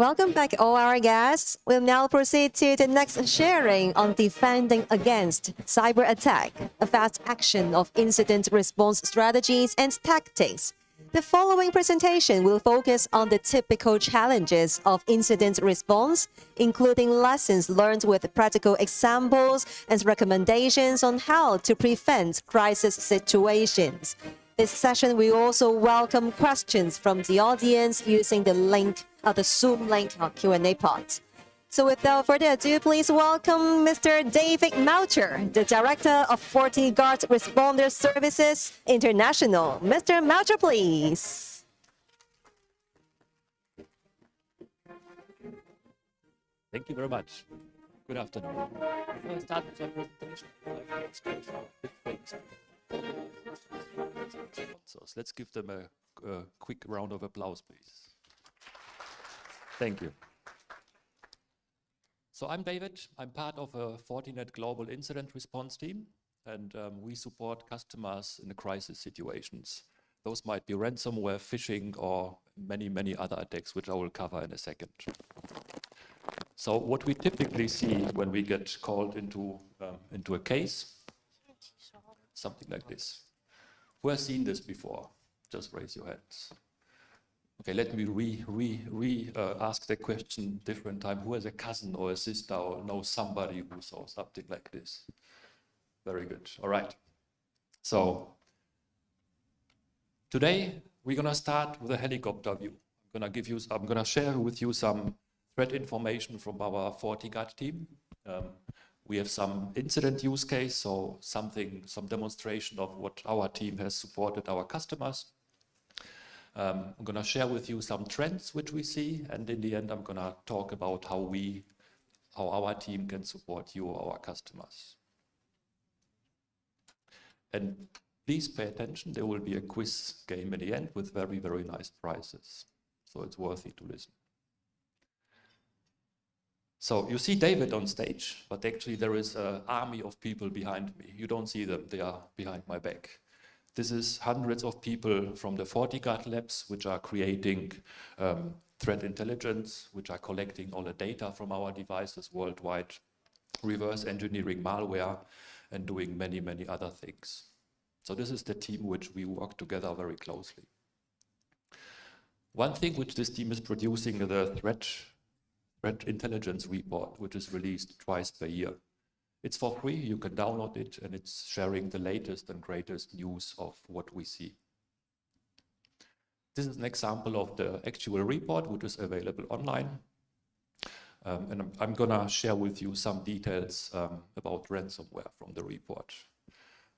welcome back all our guests. We'll now proceed to the next sharing on defending against cyber attack, a fast action of incident response strategies and tactics. The following presentation will focus on the typical challenges of incident response, including lessons learned with practical examples and recommendations on how to prevent crisis situations. This session will also welcome questions from the audience using the link, the Zoom link on Q&A pod. So without further ado, please welcome Mr. David Moucher, the Director of FortiGuard Responder Services International. Mr. Moucher, please. Thank you very much. Good afternoon. Before I start with my presentation, I'd like to express our big thanks. So let's give them a quick round of applause, please. Thank you. So I'm David. I'm part of a Fortinet Global Incident Response team, and we support customers in crisis situations. Those might be ransomware, phishing, or many, many other attacks, which I will cover in a second. So what we typically see when we get called into a case, something like this. Who has seen this before? Just raise your hands. Okay, let me ask the question different time. Who has a cousin or a sister or knows somebody who saw something like this? Very good. All right. So today we're gonna start with a helicopter view. I'm gonna share with you some threat information from our FortiGuard team. We have some incident use case, so some demonstration of what our team has supported our customers. I'm going to share with you some trends which we see, and in the end, I'm going to talk about how our team can support you, our customers. And please pay attention. There will be a quiz game in the end with very, very nice prizes, so it's worthy to listen. So you see David on stage, but actually there is an army of people behind me. You don't see them, they are behind my back. This is hundreds of people from the FortiGuard labs, which are creating threat intelligence, which are collecting all the data from our devices worldwide, reverse engineering malware, and doing many, many other things. So this is the team which we work together very closely. One thing which this team is producing is the threat intelligence report, which is released twice per year. It's for free, you can download it, and it's sharing the latest and greatest news of what we see. This is an example of the actual report, which is available online. And I'm gonna share with you some details about ransomware from the report.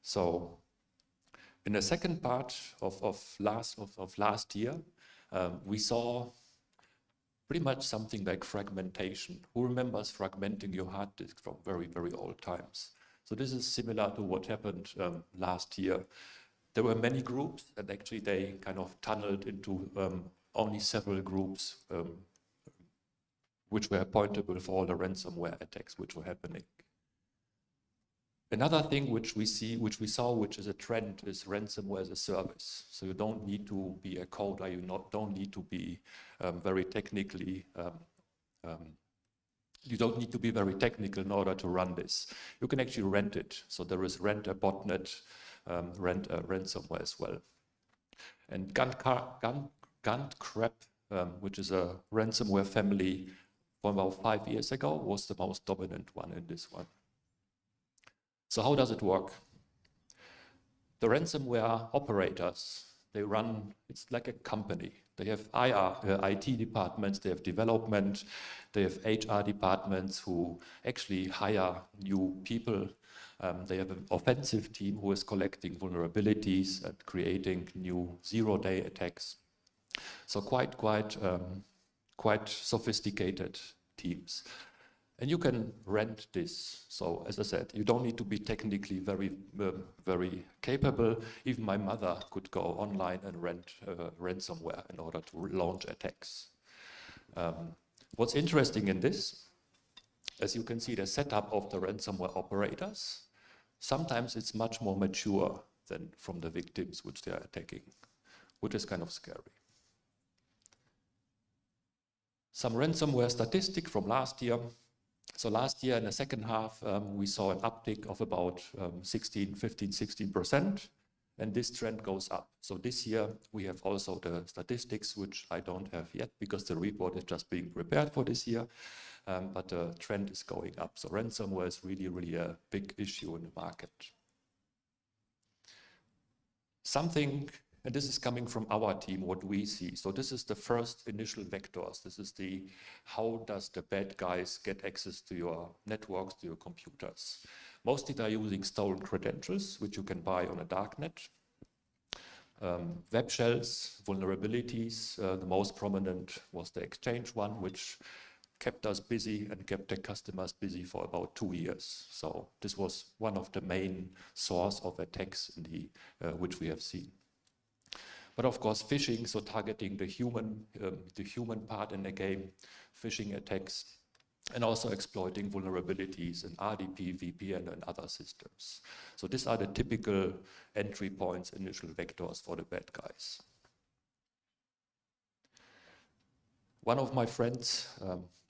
So in the second part of last year, we saw pretty much something like fragmentation. Who remembers fragmenting your hard disk from very, very old times? So this is similar to what happened last year. There were many groups, and actually they kind of tunneled into only several groups which were appointable for all the ransomware attacks which were happening. Another thing which we saw, which is a trend, is ransomware as a service. So you don't need to be a coder, don't need to be very technically, you don't need to be very technical in order to run this. You can actually rent it. So there is rent a botnet, rent a ransomware as well. And GunCrab, which is a ransomware family from about 5 years ago, was the most dominant one in this one. So how does it work? The ransomware operators, they run, it's like a company. They have IT departments, they have development, they have HR departments who actually hire new people. They have an offensive team who is collecting vulnerabilities and creating new zero-day attacks. So quite sophisticated teams. And you can rent this. So as I said, you don't need to be technically very capable. Even my mother could go online and rent ransomware in order to launch attacks. What's interesting in this, as you can see, the setup of the ransomware operators, sometimes it's much more mature than from the victims which they are attacking, which is kind of scary. Some ransomware statistic from last year. So last year in the second half, we saw an uptick of about 16%, and this trend goes up. So this year we have also the statistics, which I don't have yet because the report is just being prepared for this year, but the trend is going up. So ransomware is really, really a big issue in the market. Something, and this is coming from our team, what we see. So this is the first initial vectors. This is the, how does the bad guys get access to your networks, to your computers? Mostly they're using stolen credentials, which you can buy on a darknet. Web shells, vulnerabilities. The most prominent was the Exchange one, which kept us busy and kept the customers busy for about 2 years. So this was one of the main source of attacks in the which we have seen. But of course, phishing, so targeting the human part in the game, phishing attacks, and also exploiting vulnerabilities in RDP, VPN, and other systems. So these are the typical entry points, initial vectors for the bad guys. One of my friends,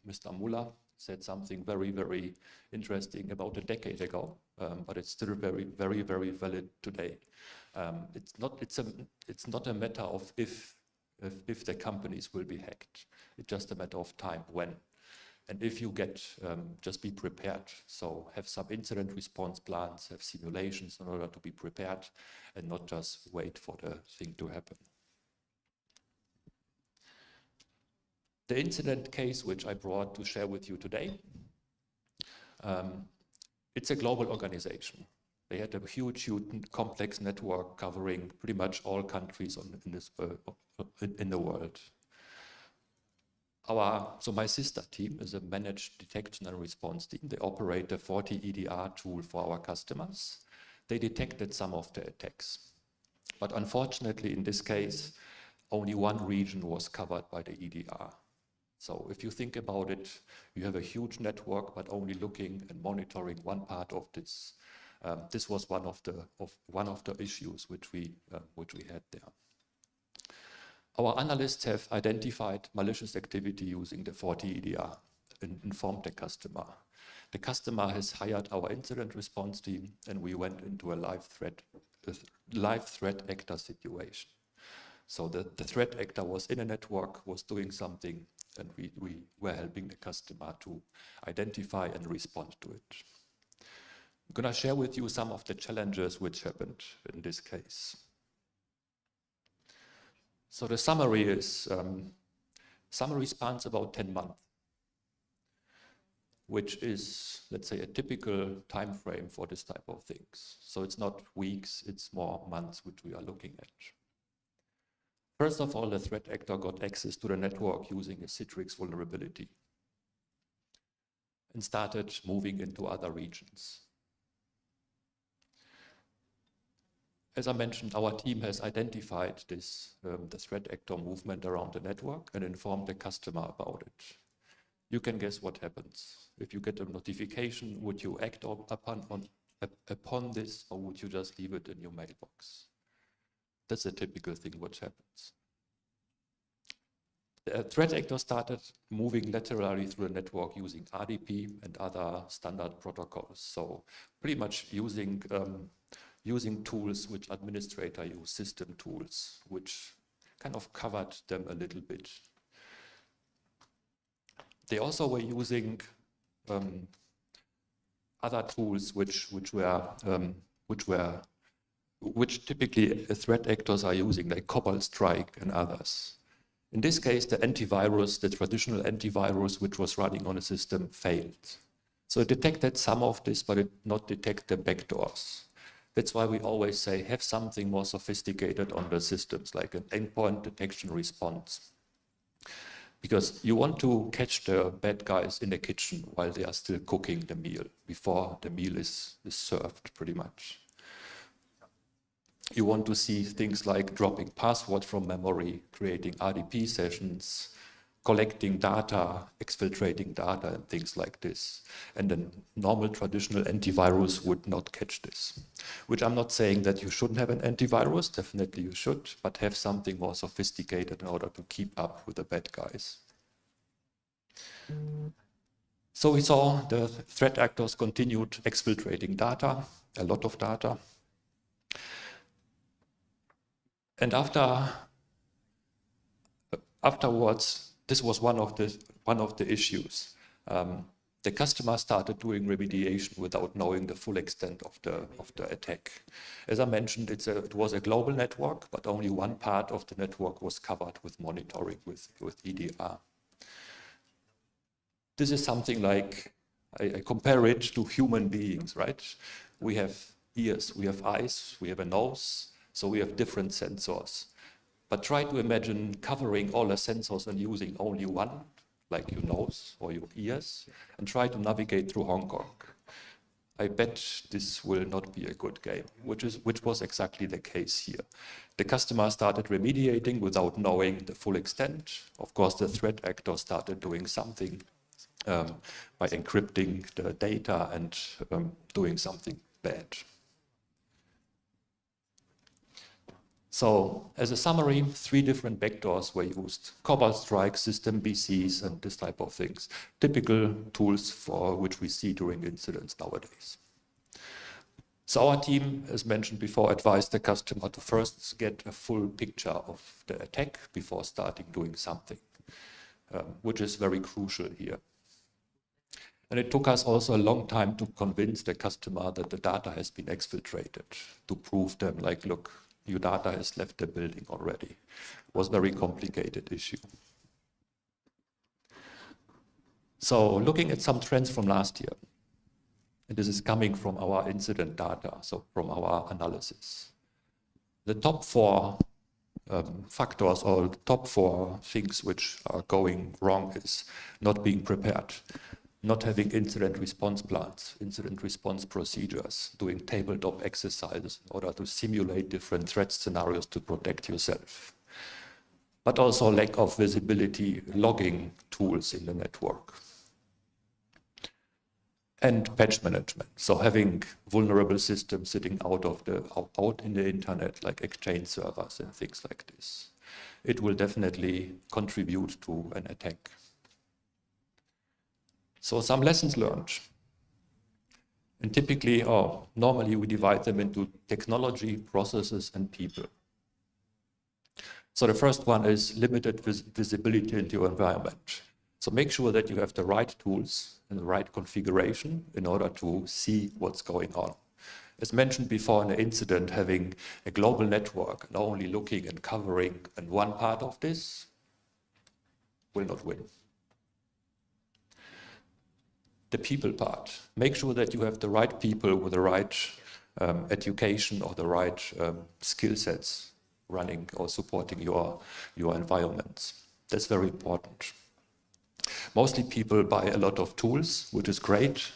Mr. Muller, said something very, very interesting about a decade ago, but it's still very, very, very valid today. It's not a matter of if the companies will be hacked. It's just a matter of time, when. And if you get, just be prepared. So have some incident response plans, have simulations in order to be prepared and not just wait for the thing to happen. The incident case which I brought to share with you today, it's a global organization. They had a huge, complex network covering pretty much all countries in the world. So my sister team is a managed detection and response team. They operate a 40 EDR tool for our customers. They detected some of the attacks. But unfortunately, in this case, only one region was covered by the EDR. So if you think about it, you have a huge network, but only looking and monitoring one part of this. This was one of the issues which we had there. Our analysts have identified malicious activity using the 40 EDR and informed the customer. The customer has hired our incident response team, and we went into a live threat actor situation. So the threat actor was in a network, was doing something, and we were helping the customer to identify and respond to it. I'm going to share with you some of the challenges which happened in this case. So the summary is, summary spans about 10 months, which is, let's say, a typical time frame for this type of things. So it's not weeks, it's more months which we are looking at. First of all, the threat actor got access to the network using a Citrix vulnerability and started moving into other regions. As I mentioned, our team has identified this, the threat actor movement around the network and informed the customer about it. You can guess what happens. If you get a notification, would you act upon this, or would you just leave it in your mailbox? That's a typical thing which happens. The threat actor started moving laterally through the network using RDP and other standard protocols. So pretty much using tools which administrator use, system tools, which kind of covered them a little bit. They also were using other tools which typically threat actors are using, like Cobalt Strike and others. In this case, the antivirus, the traditional antivirus which was running on a system, failed. So it detected some of this, but it did not detect the backdoors. That's why we always say have something more sophisticated on the systems, like an endpoint detection response. Because you want to catch the bad guys in the kitchen while they are still cooking the meal, before the meal is served, pretty much. You want to see things like dropping password from memory, creating RDP sessions, collecting data, exfiltrating data, and things like this. And then normal traditional antivirus would not catch this. Which I'm not saying that you shouldn't have an antivirus, definitely you should, but have something more sophisticated in order to keep up with the bad guys. So we saw the threat actors continued exfiltrating data, a lot of data. And afterwards, this was one of the issues. The customer started doing remediation without knowing the full extent of the attack. As I mentioned, it was a global network, but only one part of the network was covered with monitoring, with EDR. This is something like, I compare it to human beings, right? We have ears, we have eyes, we have a nose, so we have different sensors. But try to imagine covering all the sensors and using only one, like your nose or your ears, and try to navigate through Hong Kong. I bet this will not be a good game, which was exactly the case here. The customer started remediating without knowing the full extent. Of course, the threat actor started doing something by encrypting the data and doing something bad. So, as a summary, 3 different vectors were used: Cobalt Strike, System BCs, and this type of things. Typical tools for which we see during incidents nowadays. So our team, as mentioned before, advised the customer to first get a full picture of the attack before starting doing something, which is very crucial here. And it took us also a long time to convince the customer that the data has been exfiltrated, to prove them, like, look, your data has left the building already. It was a very complicated issue. So looking at some trends from last year, and this is coming from our incident data, so from our analysis. The top 4 factors, or the top 4 things which are going wrong, is not being prepared, not having incident response plans, incident response procedures, doing tabletop exercises in order to simulate different threat scenarios to protect yourself. But also lack of visibility logging tools in the network. And patch management, so having vulnerable systems sitting out in the internet, like Exchange servers and things like this. It will definitely contribute to an attack. So some lessons learned. And typically, or normally, we divide them into technology, processes, and people. So the first one is limited visibility into your environment. So make sure that you have the right tools and the right configuration in order to see what's going on. As mentioned before in the incident, having a global network and only looking and covering in one part of this will not win. The people part. Make sure that you have the right people with the right education or the right skill sets running or supporting your environments. That's very important. Mostly people buy a lot of tools, which is great,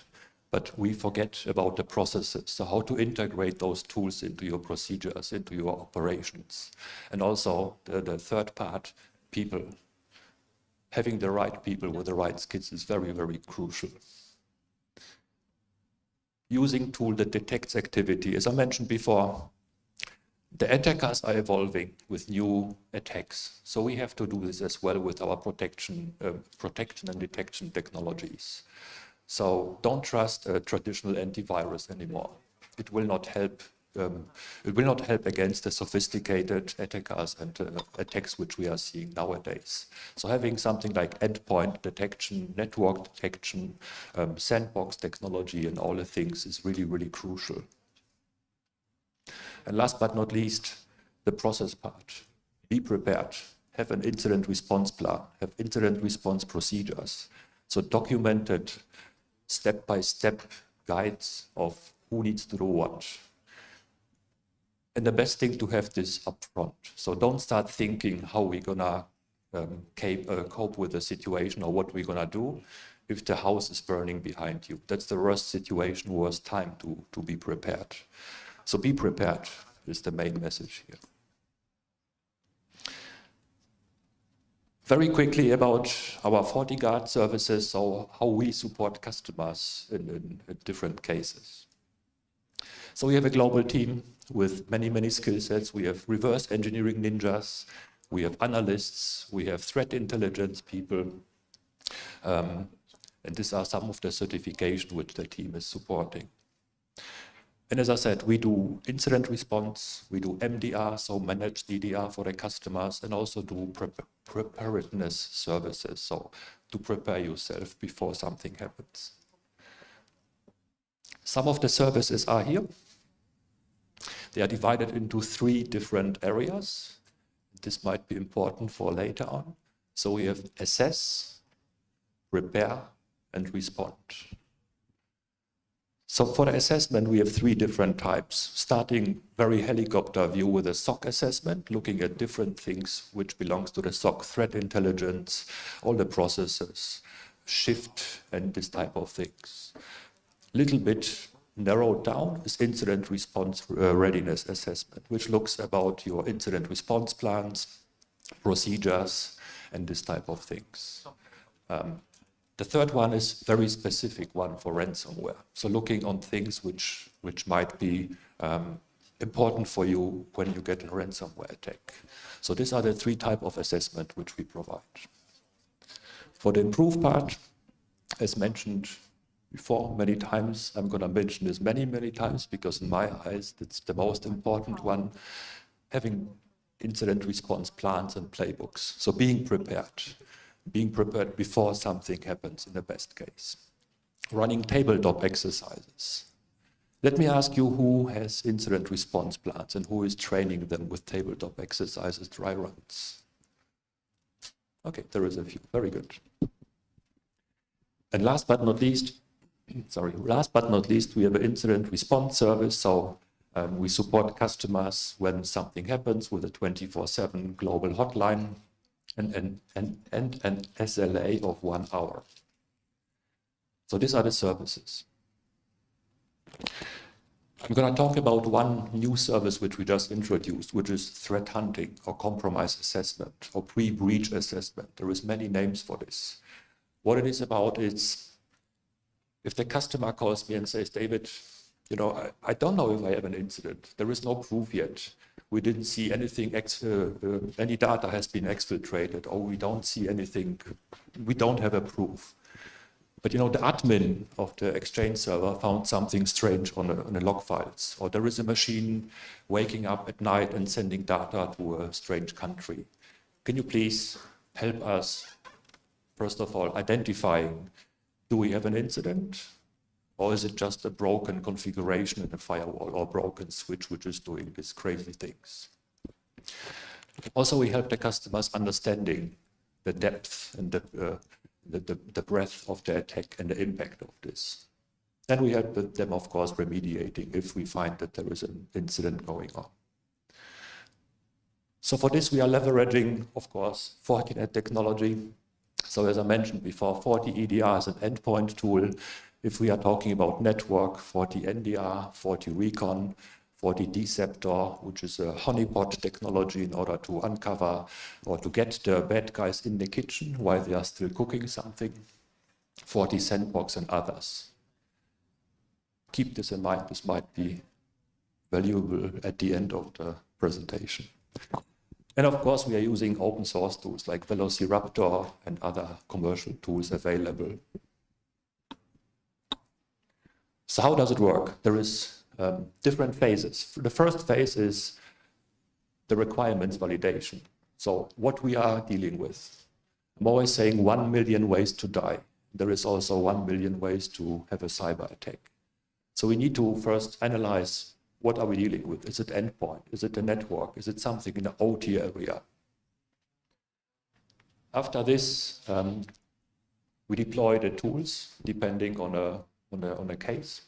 but we forget about the processes. So how to integrate those tools into your procedures, into your operations. And also the third part, people. Having the right people with the right skills is very, very crucial. Using tool that detects activity. As I mentioned before, the attackers are evolving with new attacks. So we have to do this as well with our protection and detection technologies. So don't trust a traditional antivirus anymore. It will not help. It will not help against the sophisticated attackers and attacks which we are seeing nowadays. So having something like endpoint detection, network detection, sandbox technology and all the things is really, really crucial. And last but not least, the process part. Be prepared. Have an incident response plan. Have incident response procedures. So documented step-by-step guides of who needs to do what. And the best thing to have this up front. So don't start thinking how we're gonna cope with the situation or what we're gonna do if the house is burning behind you. That's the worst situation, worst time to be prepared. So be prepared is the main message here. Very quickly about our FortiGuard services, so how we support customers in different cases. So we have a global team with many, many skill sets. We have reverse engineering ninjas, we have analysts, we have threat intelligence people, And these are some of the certification which the team is supporting. And as I said, we do incident response, we do MDR, so managed DDR for the customers, and also do preparedness services, so to prepare yourself before something happens. Some of the services are here. They are divided into 3 different areas. This might be important for later on. So we have assess, prepare, and respond. So for the assessment, we have 3 different types, starting very helicopter view with a SOC assessment, looking at different things which belongs to the SOC, threat intelligence, all the processes, shift, and this type of things. Little bit narrowed down is incident response readiness assessment, which looks about your incident response plans, procedures, and this type of things. The third one is very specific one for ransomware. So looking on things which might be important for you when you get a ransomware attack. So these are the 3 types of assessment which we provide. For the improve part, as mentioned before many times, I'm going to mention this many, many times because in my eyes, it's the most important one, having incident response plans and playbooks. So being prepared before something happens in the best case. Running tabletop exercises. Let me ask you who has incident response plans and who is training them with tabletop exercises, dry runs. Okay, there is a few, very good. And last but not least, we have an incident response service. So we support customers when something happens with a 24/7 global hotline and an SLA of 1 hour. So these are the services. I'm going to talk about one new service which we just introduced, which is threat hunting or compromise assessment or pre-breach assessment. There is many names for this. What it is about is if the customer calls me and says, David, you know, I don't know if I have an incident. There is no proof yet. We didn't see anything, any data has been exfiltrated, or we don't see anything, we don't have a proof. But you know, the admin of the Exchange server found something strange on the log files, or there is a machine waking up at night and sending data to a strange country. Can you please help us, first of all, identifying, do we have an incident? Or is it just a broken configuration in the firewall or broken switch which is doing these crazy things? Also, we help the customers understanding the depth and the breadth of the attack and the impact of this. Then we help them, of course, remediating if we find that there is an incident going on. So for this, we are leveraging, of course, Fortinet technology. So as I mentioned before, FortiEDR is an endpoint tool. If we are talking about network, FortiNDR, FortiRecon, FortiDeceptor, which is a honeypot technology in order to uncover or to get the bad guys in the kitchen while they are still cooking something, FortiSandbox and others. Keep this in mind, this might be valuable at the end of the presentation. And of course, we are using open source tools like Velociraptor and other commercial tools available. So how does it work? There is different phases. The first phase is the requirements validation. So what we are dealing with. I'm always saying 1 million ways to die. There is also 1 million ways to have a cyber attack. So we need to first analyze, what are we dealing with? Is it endpoint? Is it a network? Is it something in the OT area? After this, we deploy the tools depending on a case.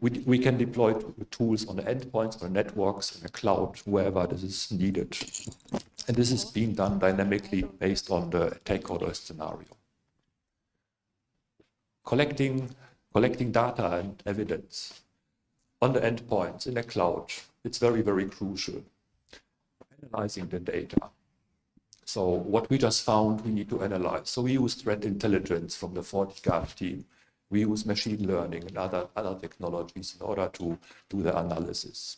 We can deploy tools on the endpoints, on the networks, in the cloud, wherever this is needed. And this is being done dynamically based on the attack order scenario. Collecting data and evidence on the endpoints, in the cloud, it's very, very crucial. Analyzing the data. So what we just found, we need to analyze. So we use threat intelligence from the FortiGuard team. We use machine learning and other technologies in order to do the analysis.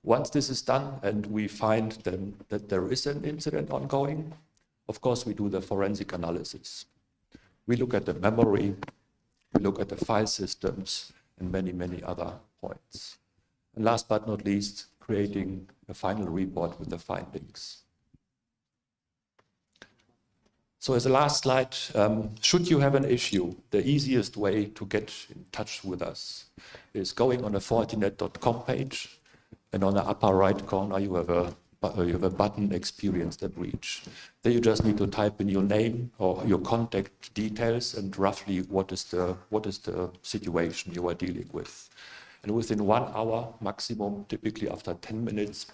Once this is done and we find then that there is an incident ongoing, of course, we do the forensic analysis. We look at the memory, we look at the file systems, and many, many other points. And last but not least, creating a final report with the findings. So as a last slide, should you have an issue, the easiest way to get in touch with us is going on the Fortinet.com page, and on the upper right corner you have a button, Experience the Breach. There you just need to type in your name or your contact details and roughly what is the situation you are dealing with. And within 1 hour maximum, typically after 10 minutes,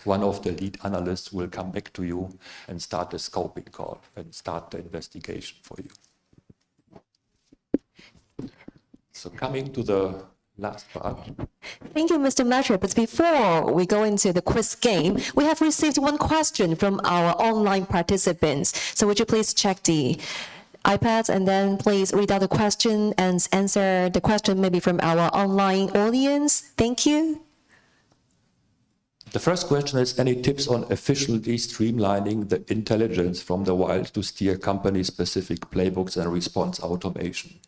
one of the lead analysts will come back to you and start the scoping call and start the investigation for you. So coming to the last part. Thank you, Mr. Matre. But before we go into the quiz game, we have received one question from our online participants. So would you please check the iPads and then please read out the question and answer the question maybe from our online audience? Thank you. The first question is, any tips on efficiently streamlining the intelligence from the wild to steer company-specific playbooks and response automation?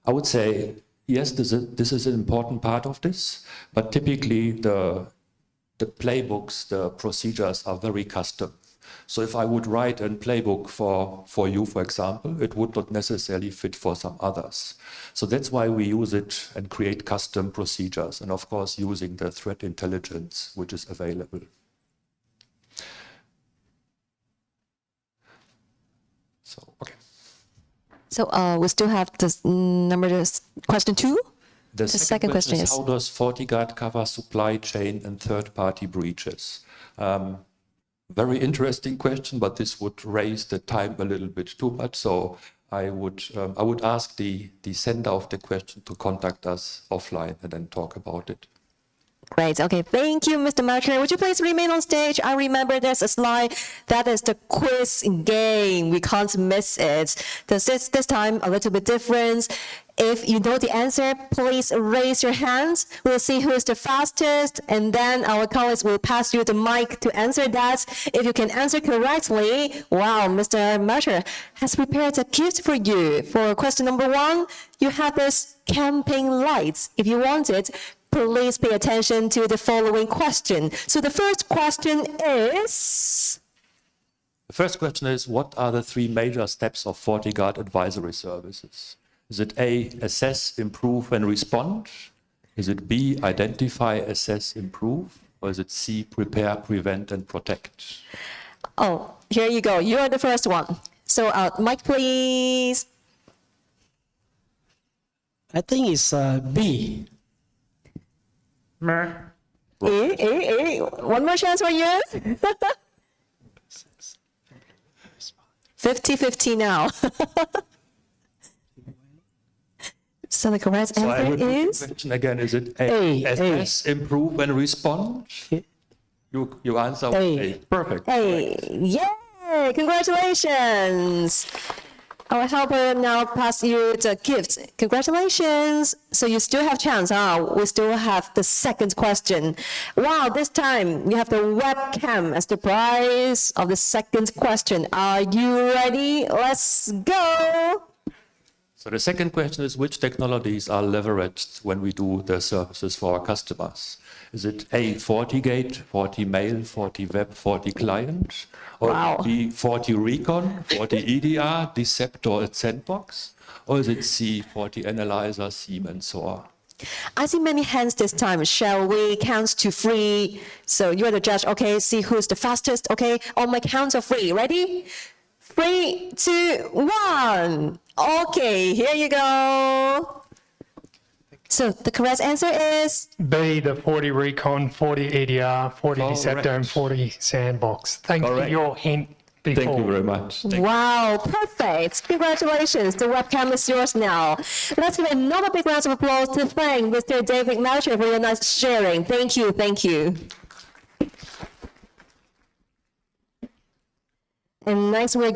I would say, yes, this is an important part of this, but typically the playbooks, the procedures are very custom. So if I would write a playbook for you, for example, it would not necessarily fit for some others. So that's why we use it and create custom procedures, and of course using the threat intelligence which is available. So, okay. So we still have this question 2? The second question is, how does FortiGuard cover supply chain and third-party breaches? Very interesting question, but this would raise the time a little bit too much. So I would ask the sender of the question to contact us offline and then talk about it. Great. Okay. Thank you, Mr. Matre. Would you please remain on stage? I remember there's a slide that is the quiz game. We can't miss it. This time a little bit different. If you know the answer, please raise your hands. We'll see who is the fastest, and then our colleagues will pass you the mic to answer that. If you can answer correctly, wow, Mr. Matre has prepared a gift for you. For question number 1, you have this camping lights. If you want it, please pay attention to the following question. So the first question is... The first question is, what are the 3 major steps of FortiGuard advisory services? Is it A, assess, improve, and respond? Is it B, identify, assess, improve? Or is it C, prepare, prevent, and protect? Oh, here you go. You are the first one. So mic, please. I think it's B. One more chance for you. 50-50 now. So the correct answer is? The question again, is it A, assess, improve, and respond? You answer A. Perfect. A. Yay! Congratulations! Our helper now pass you the gift. Congratulations! So you still have chance. We still have the second question. Wow, this time you have the webcam as the prize of the second question. Are you ready? Let's go! So the second question is, which technologies are leveraged when we do the services for our customers? Is it A, FortiGate, FortiMail, FortiWeb, FortiClient? Or B, FortiRecon, FortiEDR, Deceptor, and Sandbox? Or is it C, FortiAnalyzer, SIEM, and SOAR? I see many hands this time. Shall we count to 3? So you're the judge. Okay, see who's the fastest. Okay, on my count of 3. Ready? 3, 2, 1. Okay, here you go. So the correct answer is B, the FortiRecon, FortiEDR, FortiDeceptor, and FortiSandbox. Thanks for your hint before. Thank you very much. Wow, perfect. Congratulations. The webcam is yours now. Let's give another big round of applause to thank Mr. David Matre for your nice sharing. Thank you. Thank you. And next we're going